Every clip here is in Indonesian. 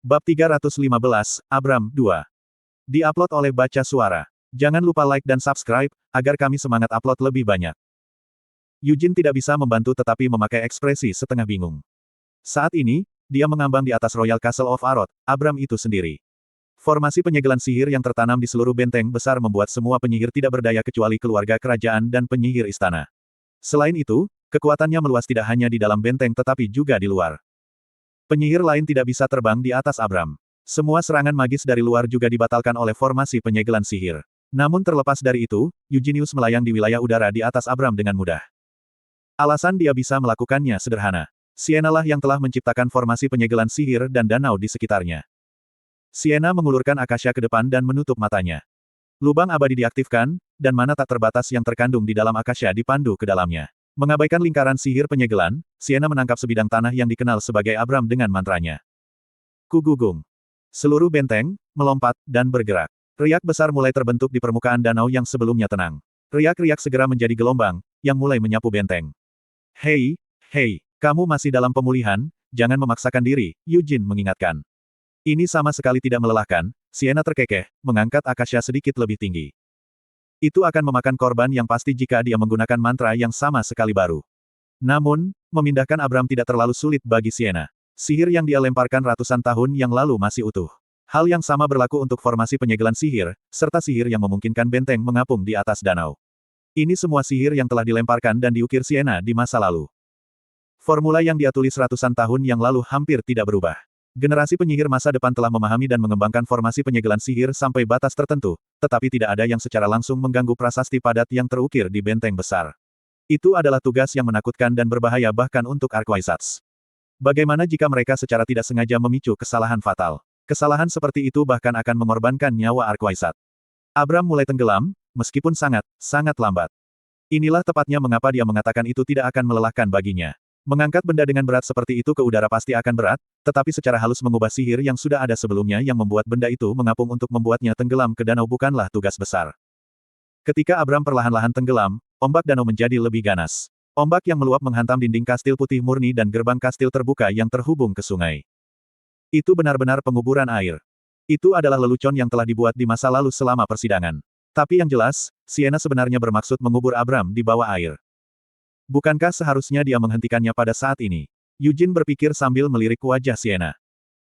Bab 315, Abram, 2. Di-upload oleh Baca Suara. Jangan lupa like dan subscribe, agar kami semangat upload lebih banyak. Eugene tidak bisa membantu tetapi memakai ekspresi setengah bingung. Saat ini, dia mengambang di atas Royal Castle of Arod, Abram itu sendiri. Formasi penyegelan sihir yang tertanam di seluruh benteng besar membuat semua penyihir tidak berdaya kecuali keluarga kerajaan dan penyihir istana. Selain itu, kekuatannya meluas tidak hanya di dalam benteng tetapi juga di luar. Penyihir lain tidak bisa terbang di atas Abram. Semua serangan magis dari luar juga dibatalkan oleh formasi penyegelan sihir. Namun terlepas dari itu, Eugenius melayang di wilayah udara di atas Abram dengan mudah. Alasan dia bisa melakukannya sederhana. Sienna lah yang telah menciptakan formasi penyegelan sihir dan danau di sekitarnya. Sienna mengulurkan akasya ke depan dan menutup matanya. Lubang abadi diaktifkan, dan mana tak terbatas yang terkandung di dalam akasya dipandu ke dalamnya. Mengabaikan lingkaran sihir penyegelan, Sienna menangkap sebidang tanah yang dikenal sebagai Abram dengan mantranya. Kugugung. Seluruh benteng, melompat, dan bergerak. Riak besar mulai terbentuk di permukaan danau yang sebelumnya tenang. Riak-riak segera menjadi gelombang, yang mulai menyapu benteng. Hei, kamu masih dalam pemulihan, jangan memaksakan diri, Eugene mengingatkan. Ini sama sekali tidak melelahkan, Sienna terkekeh, mengangkat akasya sedikit lebih tinggi. Itu akan memakan korban yang pasti jika dia menggunakan mantra yang sama sekali baru. Namun, memindahkan Abram tidak terlalu sulit bagi Sienna. Sihir yang dia lemparkan ratusan tahun yang lalu masih utuh. Hal yang sama berlaku untuk formasi penyegelan sihir, serta sihir yang memungkinkan benteng mengapung di atas danau. Ini semua sihir yang telah dilemparkan dan diukir Sienna di masa lalu. Formula yang dia tulis ratusan tahun yang lalu hampir tidak berubah. Generasi penyihir masa depan telah memahami dan mengembangkan formasi penyegelan sihir sampai batas tertentu, tetapi tidak ada yang secara langsung mengganggu prasasti padat yang terukir di benteng besar. Itu adalah tugas yang menakutkan dan berbahaya bahkan untuk Archwisats. Bagaimana jika mereka secara tidak sengaja memicu kesalahan fatal? Kesalahan seperti itu bahkan akan mengorbankan nyawa Archwisat. Abram mulai tenggelam, meskipun sangat lambat. Inilah tepatnya mengapa dia mengatakan itu tidak akan melelahkan baginya. Mengangkat benda dengan berat seperti itu ke udara pasti akan berat, tetapi secara halus mengubah sihir yang sudah ada sebelumnya yang membuat benda itu mengapung untuk membuatnya tenggelam ke danau bukanlah tugas besar. Ketika Abram perlahan-lahan tenggelam, ombak danau menjadi lebih ganas. Ombak yang meluap menghantam dinding kastil putih murni dan gerbang kastil terbuka yang terhubung ke sungai. Itu benar-benar penguburan air. Itu adalah lelucon yang telah dibuat di masa lalu selama persidangan. Tapi yang jelas, Sienna sebenarnya bermaksud mengubur Abram di bawah air. Bukankah seharusnya dia menghentikannya pada saat ini? Eugene berpikir sambil melirik wajah Sienna.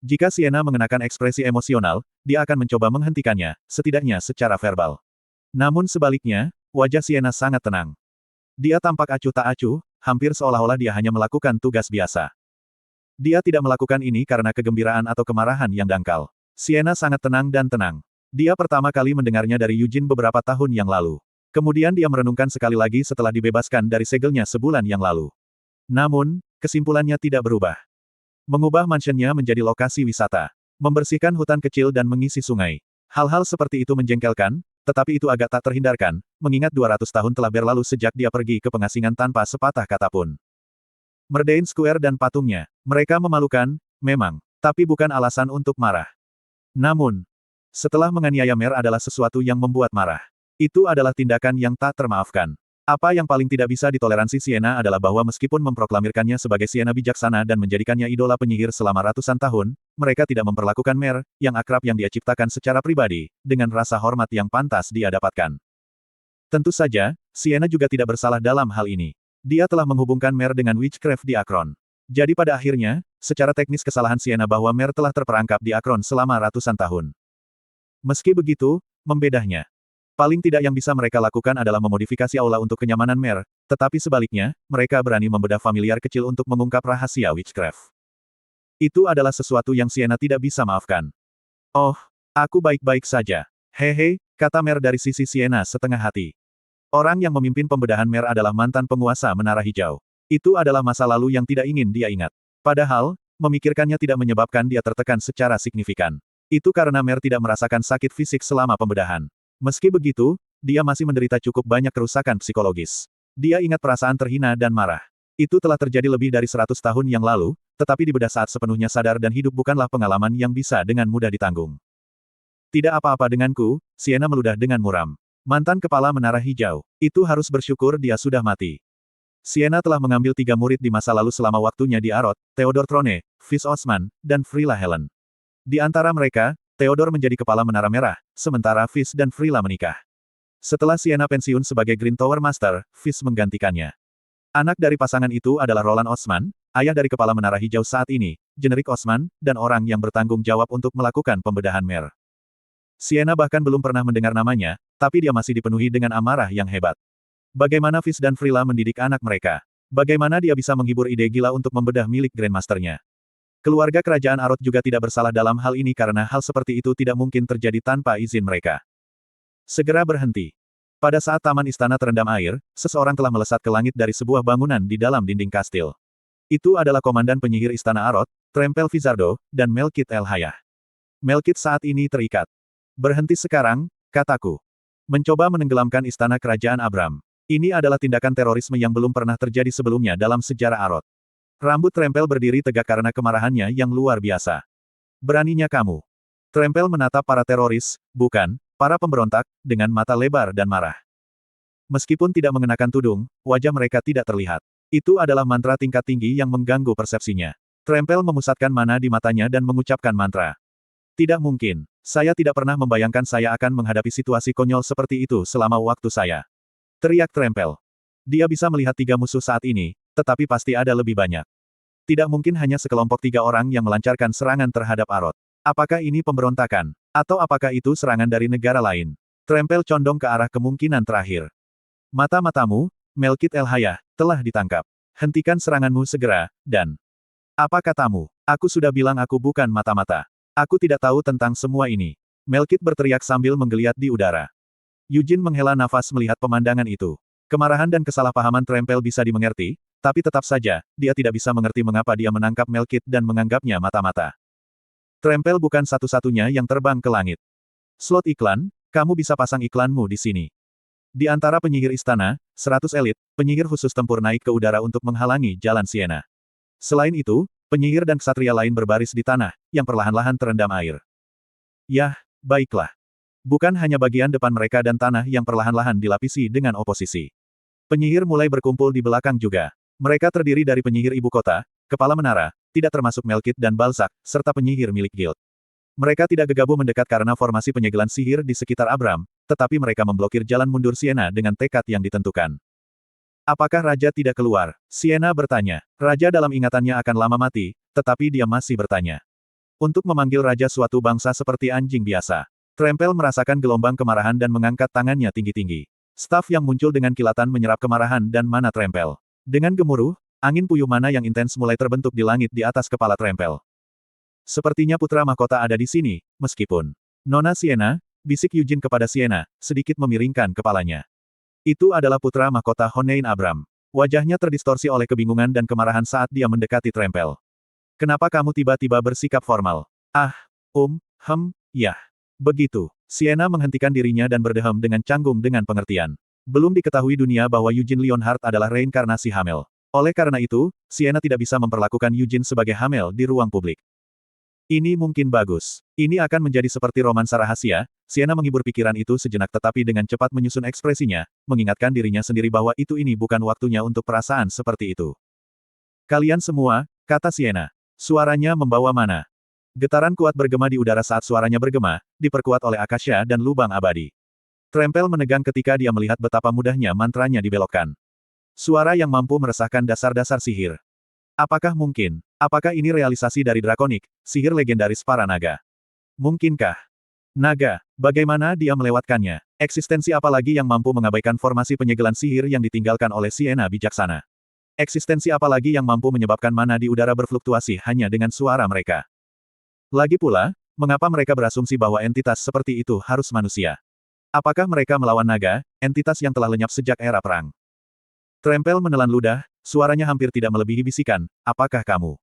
Jika Sienna mengenakan ekspresi emosional, dia akan mencoba menghentikannya, setidaknya secara verbal. Namun sebaliknya, wajah Sienna sangat tenang. Dia tampak acuh tak acuh, hampir seolah-olah dia hanya melakukan tugas biasa. Dia tidak melakukan ini karena kegembiraan atau kemarahan yang dangkal. Sienna sangat tenang dan tenang. Dia pertama kali mendengarnya dari Eugene beberapa tahun yang lalu. Kemudian dia merenungkan sekali lagi setelah dibebaskan dari segelnya sebulan yang lalu. Namun, kesimpulannya tidak berubah. Mengubah mansionnya menjadi lokasi wisata. Membersihkan hutan kecil dan mengisi sungai. Hal-hal seperti itu menjengkelkan, tetapi itu agak tak terhindarkan, mengingat 200 tahun telah berlalu sejak dia pergi ke pengasingan tanpa sepatah kata pun. Merdane Square dan patungnya, mereka memalukan, memang, tapi bukan alasan untuk marah. Namun, setelah menganiaya Mer adalah sesuatu yang membuat marah. Itu adalah tindakan yang tak termaafkan. Apa yang paling tidak bisa ditoleransi Sienna adalah bahwa meskipun memproklamirkannya sebagai Sienna bijaksana dan menjadikannya idola penyihir selama ratusan tahun, mereka tidak memperlakukan Mer, yang akrab yang dia ciptakan secara pribadi, dengan rasa hormat yang pantas dia dapatkan. Tentu saja, Sienna juga tidak bersalah dalam hal ini. Dia telah menghubungkan Mer dengan witchcraft di Akron. Jadi pada akhirnya, secara teknis kesalahan Sienna bahwa Mer telah terperangkap di Akron selama ratusan tahun. Meski begitu, membedahnya. Paling tidak yang bisa mereka lakukan adalah memodifikasi aula untuk kenyamanan Mer, tetapi sebaliknya, mereka berani membedah familiar kecil untuk mengungkap rahasia witchcraft. Itu adalah sesuatu yang Sienna tidak bisa maafkan. Oh, aku baik-baik saja. Hehe, kata Mer dari sisi Sienna setengah hati. Orang yang memimpin pembedahan Mer adalah mantan penguasa Menara Hijau. Itu adalah masa lalu yang tidak ingin dia ingat. Padahal, memikirkannya tidak menyebabkan dia tertekan secara signifikan. Itu karena Mer tidak merasakan sakit fisik selama pembedahan. Meski begitu, dia masih menderita cukup banyak kerusakan psikologis. Dia ingat perasaan terhina dan marah. Itu telah terjadi lebih dari 100 tahun yang lalu, tetapi dibedah saat sepenuhnya sadar dan hidup bukanlah pengalaman yang bisa dengan mudah ditanggung. Tidak apa-apa denganku, Sienna meludah dengan muram. Mantan kepala Menara Hijau. Itu harus bersyukur dia sudah mati. Sienna telah mengambil 3 murid di masa lalu selama waktunya di Arod, Theodore Trone, Fis Osman, dan Frilla Helen. Di antara mereka, Theodore menjadi kepala Menara Merah, sementara Fish dan Freela menikah. Setelah Sienna pensiun sebagai Green Tower Master, Fish menggantikannya. Anak dari pasangan itu adalah Roland Osman, ayah dari kepala Menara Hijau saat ini, Generik Osman, dan orang yang bertanggung jawab untuk melakukan pembedahan Mer. Sienna bahkan belum pernah mendengar namanya, tapi dia masih dipenuhi dengan amarah yang hebat. Bagaimana Fish dan Freela mendidik anak mereka? Bagaimana dia bisa menghibur ide gila untuk membedah milik Grandmasternya? Keluarga kerajaan Arot juga tidak bersalah dalam hal ini karena hal seperti itu tidak mungkin terjadi tanpa izin mereka. Segera berhenti. Pada saat taman istana terendam air, seseorang telah melesat ke langit dari sebuah bangunan di dalam dinding kastil. Itu adalah komandan penyihir istana Arot, Trempel Vizardo, dan Melkit El Hayah. Melkit saat ini terikat. Berhenti sekarang, kataku. Mencoba menenggelamkan istana kerajaan Abram. Ini adalah tindakan terorisme yang belum pernah terjadi sebelumnya dalam sejarah Arot. Rambut Trempel berdiri tegak karena kemarahannya yang luar biasa. Beraninya kamu. Trempel menatap para teroris, bukan, para pemberontak, dengan mata lebar dan marah. Meskipun tidak mengenakan tudung, wajah mereka tidak terlihat. Itu adalah mantra tingkat tinggi yang mengganggu persepsinya. Trempel memusatkan mana di matanya dan mengucapkan mantra. Tidak mungkin. Saya tidak pernah membayangkan saya akan menghadapi situasi konyol seperti itu selama waktu saya. Teriak Trempel. Dia bisa melihat 3 musuh saat ini, tetapi pasti ada lebih banyak. Tidak mungkin hanya sekelompok 3 orang yang melancarkan serangan terhadap Arot. Apakah ini pemberontakan? Atau apakah itu serangan dari negara lain? Trempel condong ke arah kemungkinan terakhir. Mata-matamu, Melkit El Hayah, telah ditangkap. Hentikan seranganmu segera, dan... Apa katamu? Aku sudah bilang aku bukan mata-mata. Aku tidak tahu tentang semua ini. Melkit berteriak sambil menggeliat di udara. Eugene menghela nafas melihat pemandangan itu. Kemarahan dan kesalahpahaman Trempel bisa dimengerti, tapi tetap saja, dia tidak bisa mengerti mengapa dia menangkap Melkit dan menganggapnya mata-mata. Trempel bukan satu-satunya yang terbang ke langit. Slot iklan, kamu bisa pasang iklanmu di sini. Di antara penyihir istana, 100 elit, penyihir khusus tempur naik ke udara untuk menghalangi jalan Sienna. Selain itu, penyihir dan ksatria lain berbaris di tanah, yang perlahan-lahan terendam air. Yah, baiklah. Bukan hanya bagian depan mereka dan tanah yang perlahan-lahan dilapisi dengan oposisi. Penyihir mulai berkumpul di belakang juga. Mereka terdiri dari penyihir ibu kota, kepala menara, tidak termasuk Melkit dan Balzac, serta penyihir milik guild. Mereka tidak gegabah mendekat karena formasi penyegelan sihir di sekitar Abram, tetapi mereka memblokir jalan mundur Sienna dengan tekad yang ditentukan. Apakah Raja tidak keluar? Sienna bertanya. Raja dalam ingatannya akan lama mati, tetapi dia masih bertanya. Untuk memanggil Raja suatu bangsa seperti anjing biasa. Trempel merasakan gelombang kemarahan dan mengangkat tangannya tinggi-tinggi. Staf yang muncul dengan kilatan menyerap kemarahan dan mana Trempel. Dengan gemuruh, angin puyuh mana yang intens mulai terbentuk di langit di atas kepala Trempel. Sepertinya putra mahkota ada di sini, meskipun. Nona Sienna, bisik Eugene kepada Sienna, sedikit memiringkan kepalanya. Itu adalah putra mahkota Honein Abram. Wajahnya terdistorsi oleh kebingungan dan kemarahan saat dia mendekati Trempel. Kenapa kamu tiba-tiba bersikap formal? Yah. Begitu. Sienna menghentikan dirinya dan berdeham dengan canggung dengan pengertian. Belum diketahui dunia bahwa Eugene Leonhard adalah reinkarnasi Hamel. Oleh karena itu, Sienna tidak bisa memperlakukan Eugene sebagai Hamel di ruang publik. Ini mungkin bagus. Ini akan menjadi seperti romansa rahasia. Sienna menghibur pikiran itu sejenak tetapi dengan cepat menyusun ekspresinya, mengingatkan dirinya sendiri bahwa ini bukan waktunya untuk perasaan seperti itu. Kalian semua, kata Sienna. Suaranya membawa mana? Getaran kuat bergema di udara saat suaranya bergema, diperkuat oleh akasya dan lubang abadi. Trempel menegang ketika dia melihat betapa mudahnya mantranya dibelokkan. Suara yang mampu meresahkan dasar-dasar sihir. Apakah mungkin? Apakah ini realisasi dari Drakonik, sihir legendaris para naga? Mungkinkah? Naga, bagaimana dia melewatkannya? Eksistensi apa lagi yang mampu mengabaikan formasi penyegelan sihir yang ditinggalkan oleh Sienna bijaksana? Eksistensi apa lagi yang mampu menyebabkan mana di udara berfluktuasi hanya dengan suara mereka? Lagi pula, mengapa mereka berasumsi bahwa entitas seperti itu harus manusia? Apakah mereka melawan naga, entitas yang telah lenyap sejak era perang? Trempel menelan ludah, suaranya hampir tidak melebihi bisikan, apakah kamu?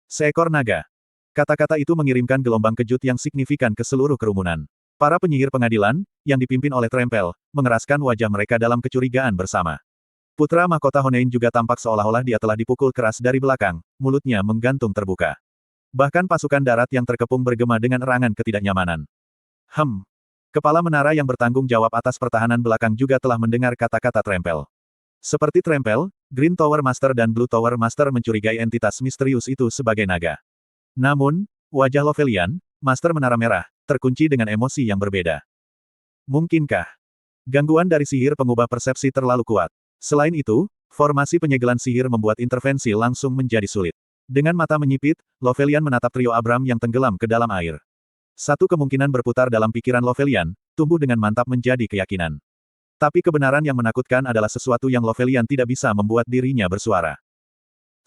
Seekor naga. Kata-kata itu mengirimkan gelombang kejut yang signifikan ke seluruh kerumunan. Para penyihir pengadilan, yang dipimpin oleh Trempel, mengeraskan wajah mereka dalam kecurigaan bersama. Putra mahkota Honein juga tampak seolah-olah dia telah dipukul keras dari belakang, mulutnya menggantung terbuka. Bahkan pasukan darat yang terkepung bergema dengan erangan ketidaknyamanan. Kepala menara yang bertanggung jawab atas pertahanan belakang juga telah mendengar kata-kata Trempel. Seperti Trempel, Green Tower Master dan Blue Tower Master mencurigai entitas misterius itu sebagai naga. Namun, wajah Lovelian, Master Menara Merah, terkunci dengan emosi yang berbeda. Mungkinkah gangguan dari sihir pengubah persepsi terlalu kuat? Selain itu, formasi penyegelan sihir membuat intervensi langsung menjadi sulit. Dengan mata menyipit, Lovelian menatap trio Abram yang tenggelam ke dalam air. Satu kemungkinan berputar dalam pikiran Lovelian, tumbuh dengan mantap menjadi keyakinan. Tapi kebenaran yang menakutkan adalah sesuatu yang Lovelian tidak bisa membuat dirinya bersuara.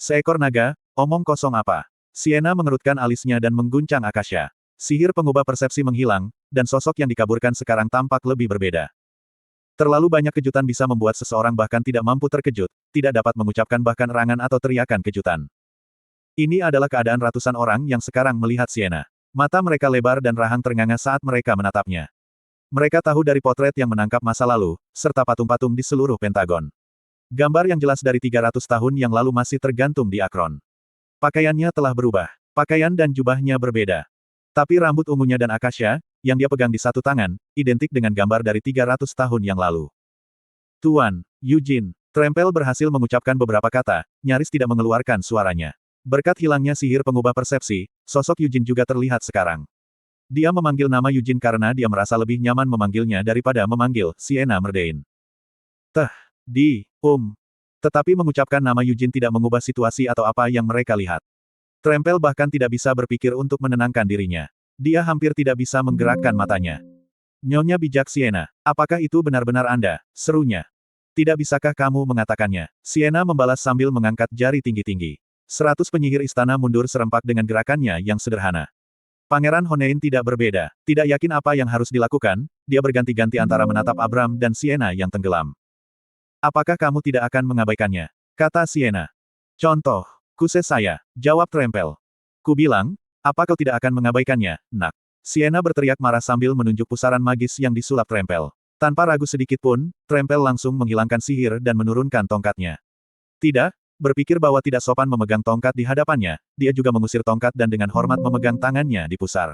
Seekor naga, omong kosong apa? Sienna mengerutkan alisnya dan mengguncang Akasha. Sihir pengubah persepsi menghilang, dan sosok yang dikaburkan sekarang tampak lebih berbeda. Terlalu banyak kejutan bisa membuat seseorang bahkan tidak mampu terkejut, tidak dapat mengucapkan bahkan erangan atau teriakan kejutan. Ini adalah keadaan ratusan orang yang sekarang melihat Sienna. Mata mereka lebar dan rahang ternganga saat mereka menatapnya. Mereka tahu dari potret yang menangkap masa lalu, serta patung-patung di seluruh Pentagon. Gambar yang jelas dari 300 tahun yang lalu masih tergantung di akron. Pakaiannya telah berubah. Pakaian dan jubahnya berbeda. Tapi rambut ungunya dan Akasha, yang dia pegang di satu tangan, identik dengan gambar dari 300 tahun yang lalu. Tuan, Eugene. Trempel berhasil mengucapkan beberapa kata, nyaris tidak mengeluarkan suaranya. Berkat hilangnya sihir pengubah persepsi, sosok Eugene juga terlihat sekarang. Dia memanggil nama Eugene karena dia merasa lebih nyaman memanggilnya daripada memanggil Sienna Merdain. Tetapi mengucapkan nama Eugene tidak mengubah situasi atau apa yang mereka lihat. Trempel bahkan tidak bisa berpikir untuk menenangkan dirinya. Dia hampir tidak bisa menggerakkan matanya. Nyonya bijak Sienna, apakah itu benar-benar Anda? Serunya. Tidak bisakah kamu mengatakannya? Sienna membalas sambil mengangkat jari tinggi-tinggi. 100 penyihir istana mundur serempak dengan gerakannya yang sederhana. Pangeran Honein tidak berbeda. Tidak yakin apa yang harus dilakukan, dia berganti-ganti antara menatap Abram dan Sienna yang tenggelam. Apakah kamu tidak akan mengabaikannya? Kata Sienna. Contoh. Kuse saya, jawab Trempel. Ku bilang, apa kau tidak akan mengabaikannya, nak? Sienna berteriak marah sambil menunjuk pusaran magis yang disulap Trempel. Tanpa ragu sedikit pun, Trempel langsung menghilangkan sihir dan menurunkan tongkatnya. Tidak, berpikir bahwa tidak sopan memegang tongkat di hadapannya, dia juga mengusir tongkat dan dengan hormat memegang tangannya di pusar.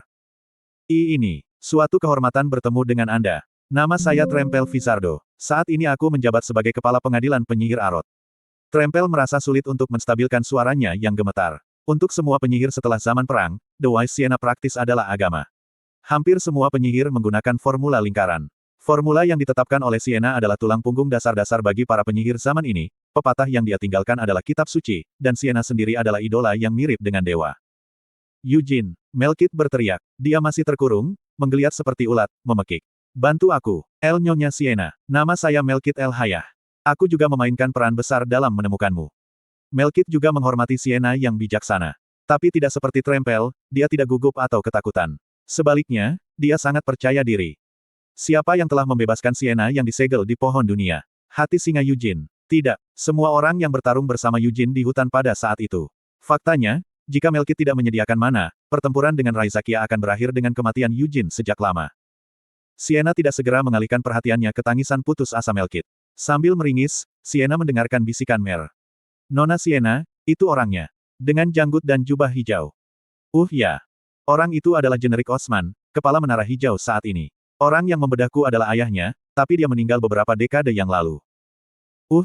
Ini, suatu kehormatan bertemu dengan Anda. Nama saya Trempel Vizardo. Saat ini aku menjabat sebagai kepala pengadilan penyihir Arot. Trempel merasa sulit untuk menstabilkan suaranya yang gemetar. Untuk semua penyihir setelah zaman perang, The Wise Sienna praktis adalah agama. Hampir semua penyihir menggunakan formula lingkaran. Formula yang ditetapkan oleh Sienna adalah tulang punggung dasar-dasar bagi para penyihir zaman ini, pepatah yang dia tinggalkan adalah kitab suci, dan Sienna sendiri adalah idola yang mirip dengan dewa. Eugene, Melkit berteriak. Dia masih terkurung, menggeliat seperti ulat, memekik. Bantu aku, El Nyonya Sienna. Nama saya Melkit El Hayah. Aku juga memainkan peran besar dalam menemukanmu. Melkit juga menghormati Sienna yang bijaksana. Tapi tidak seperti Trempel, dia tidak gugup atau ketakutan. Sebaliknya, dia sangat percaya diri. Siapa yang telah membebaskan Sienna yang disegel di pohon dunia? Hati singa Eugene. Tidak, semua orang yang bertarung bersama Eugene di hutan pada saat itu. Faktanya, jika Melkit tidak menyediakan mana, pertempuran dengan Raizakia akan berakhir dengan kematian Eugene sejak lama. Sienna tidak segera mengalihkan perhatiannya ke tangisan putus asa Melkit. Sambil meringis, Sienna mendengarkan bisikan Mer. Nona Sienna, itu orangnya. Dengan janggut dan jubah hijau. Ya. Orang itu adalah Jenerik Osman, kepala menara hijau saat ini. Orang yang membedahku adalah ayahnya, tapi dia meninggal beberapa dekade yang lalu.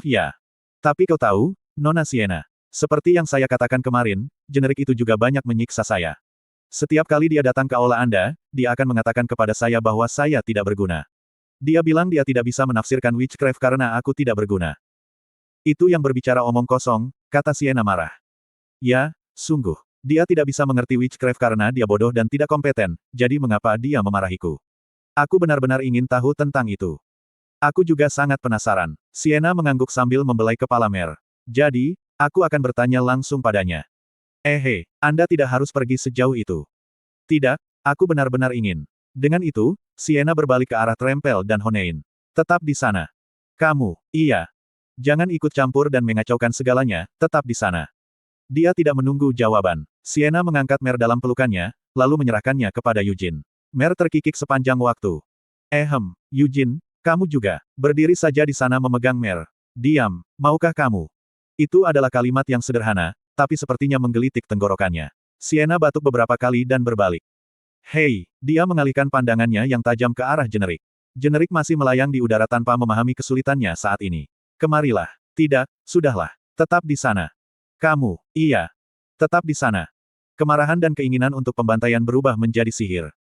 Ya. Tapi kau tahu, Nona Sienna. Seperti yang saya katakan kemarin, Jenerik itu juga banyak menyiksa saya. Setiap kali dia datang ke aula Anda, dia akan mengatakan kepada saya bahwa saya tidak berguna. Dia bilang dia tidak bisa menafsirkan witchcraft karena aku tidak berguna. Itu yang berbicara omong kosong, kata Sienna marah. Ya, sungguh. Dia tidak bisa mengerti witchcraft karena dia bodoh dan tidak kompeten, jadi mengapa dia memarahiku? Aku benar-benar ingin tahu tentang itu. Aku juga sangat penasaran. Sienna mengangguk sambil membelai kepala Mer. Jadi, aku akan bertanya langsung padanya. Anda tidak harus pergi sejauh itu. Tidak, aku benar-benar ingin. Dengan itu, Sienna berbalik ke arah Trempel dan Honein. Tetap di sana. Kamu, iya. Jangan ikut campur dan mengacaukan segalanya, tetap di sana. Dia tidak menunggu jawaban. Sienna mengangkat Mer dalam pelukannya, lalu menyerahkannya kepada Eugene. Mer terkikik sepanjang waktu. Eugene, kamu juga. Berdiri saja di sana memegang Mer. Diam, maukah kamu? Itu adalah kalimat yang sederhana, tapi sepertinya menggelitik tenggorokannya. Sienna batuk beberapa kali dan berbalik. Dia mengalihkan pandangannya yang tajam ke arah Jenerik. Jenerik masih melayang di udara tanpa memahami kesulitannya saat ini. Kemarilah. Tidak, sudahlah. Tetap di sana. Kamu, iya. Tetap di sana. Kemarahan dan keinginan untuk pembantaian berubah menjadi sihir.